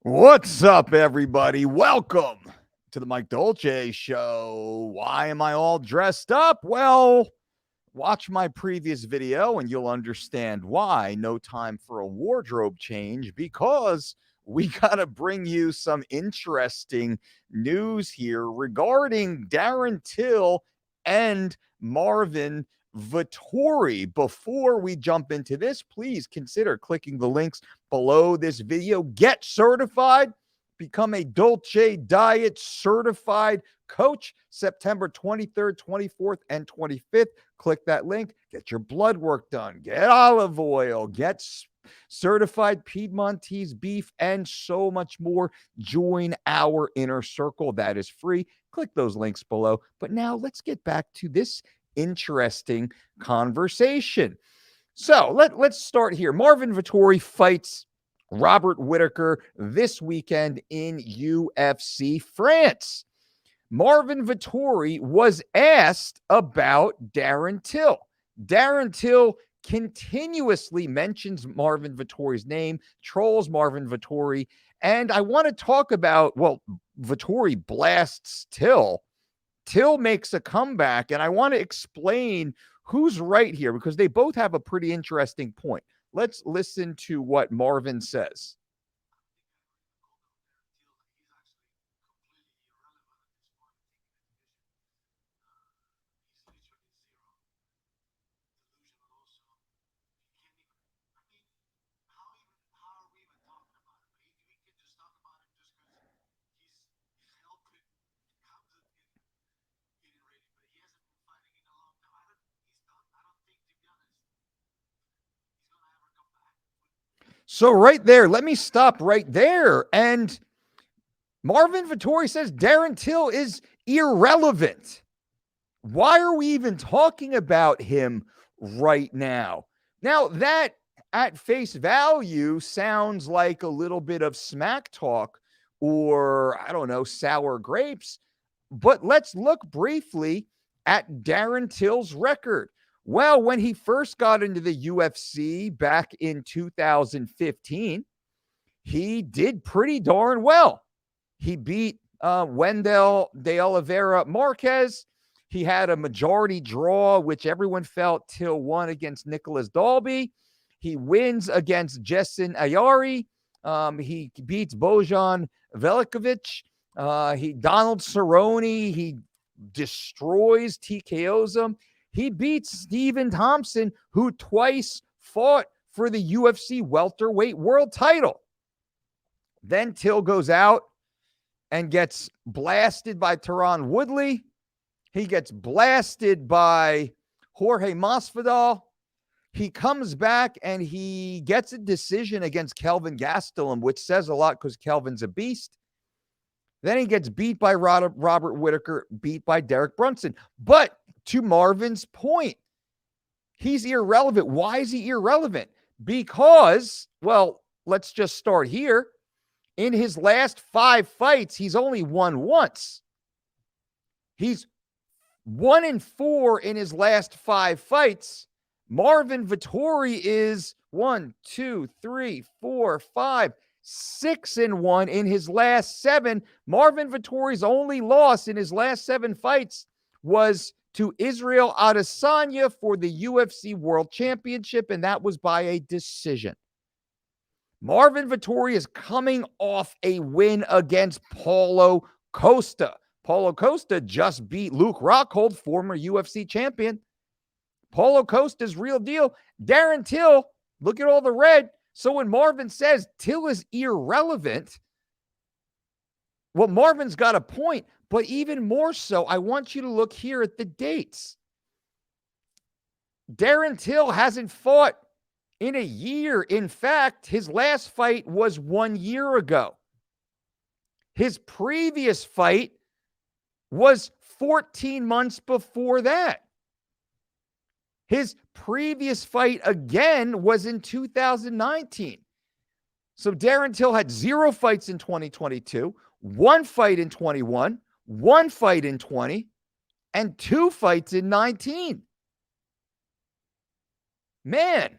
What's up, everybody? Welcome to the Mike Dolce Show. Why am I all dressed up? Well, watch my previous video and you'll understand why. No time for a wardrobe change because we got to bring you some interesting news here regarding Darren Till and Marvin Vettori. Before we jump into this, please consider clicking the links below this video. Get certified, become a Dolce Diet certified coach September 23rd, 24th, and 25th. Click that link, get your blood work done, get olive oil, get certified Piedmontese beef, and so much more. Join our inner circle. That is free. Click those links below. But now let's get back to this interesting conversation. So let's start here. Marvin Vettori fights Robert Whittaker this weekend in UFC France. Marvin Vettori was asked about Darren Till. Darren Till continuously mentions Marvin Vettori's name, trolls Marvin Vettori, and I want to talk about, well, Vettori blasts Till. Till makes a comeback, and I want to explain who's right here because they both have a pretty interesting point. Let's listen to what Marvin says. So right there, let me stop right there. And Marvin Vettori says Darren Till is irrelevant. Why are we even talking about him right now? Now, that at face value sounds like a little bit of smack talk or, I don't know, sour grapes. But let's look briefly at Darren Till's record. Well, when he first got into the UFC back in 2015, he did pretty darn well. He beat Wendell de Oliveira Marquez. He had a majority draw, which everyone felt Till won against Nicholas Dalby. He wins against Jason Ayari. He beats Bojan Velikovic. Donald Cerrone. He destroys TKOs him. He beats Stephen Thompson, who twice fought for the UFC welterweight world title. Then Till goes out and gets blasted by Tyron Woodley. He gets blasted by Jorge Masvidal. He comes back and he gets a decision against Kelvin Gastelum, which says a lot because Kelvin's a beast. Then he gets beat by Robert Whittaker, beat by Derek Brunson. But to Marvin's point, he's irrelevant. Why is he irrelevant? Because, well, let's just start here. In his last 5 fights, he's only won once. He's 1-4 in his last 5 fights. Marvin Vettori is 1, 2, 3, 4, 5, 6-1 in his last 7. Marvin Vettori's only loss in his last 7 fights was to Israel Adesanya for the UFC World Championship, and that was by a decision. Marvin Vettori is coming off a win against Paulo Costa. Paulo Costa just beat Luke Rockhold, former UFC champion. Paulo Costa's real deal. Darren Till, look at all the red. So when Marvin says Till is irrelevant, well, Marvin's got a point, but even more so, I want you to look here at the dates. Darren Till hasn't fought in a year. In fact, his last fight was 1 year ago. His previous fight was 14 months before that. His previous fight again was in 2019. So Darren Till had 0 fights in 2022, 1 fight in 21, 1 fight in 20, and 2 fights in 19. Man,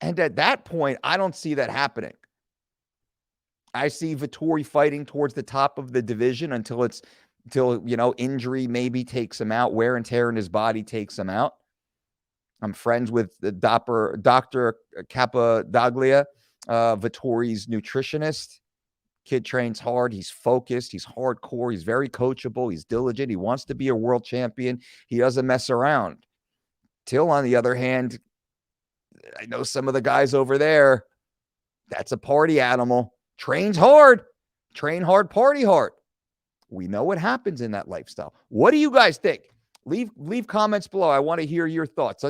And at that point, I don't see that happening. I see Vettori fighting towards the top of the division until injury maybe takes him out, wear and tear in his body takes him out. I'm friends with the Dr. Cappadoglia, Vettori's nutritionist. Kid trains hard. He's focused. He's hardcore. He's very coachable. He's diligent. He wants to be a world champion. He doesn't mess around. Till, on the other hand, I know some of the guys over there, that's a party animal. Trains hard. Train hard, party hard. We know what happens in that lifestyle. What do you guys think? Leave comments below. I want to hear your thoughts.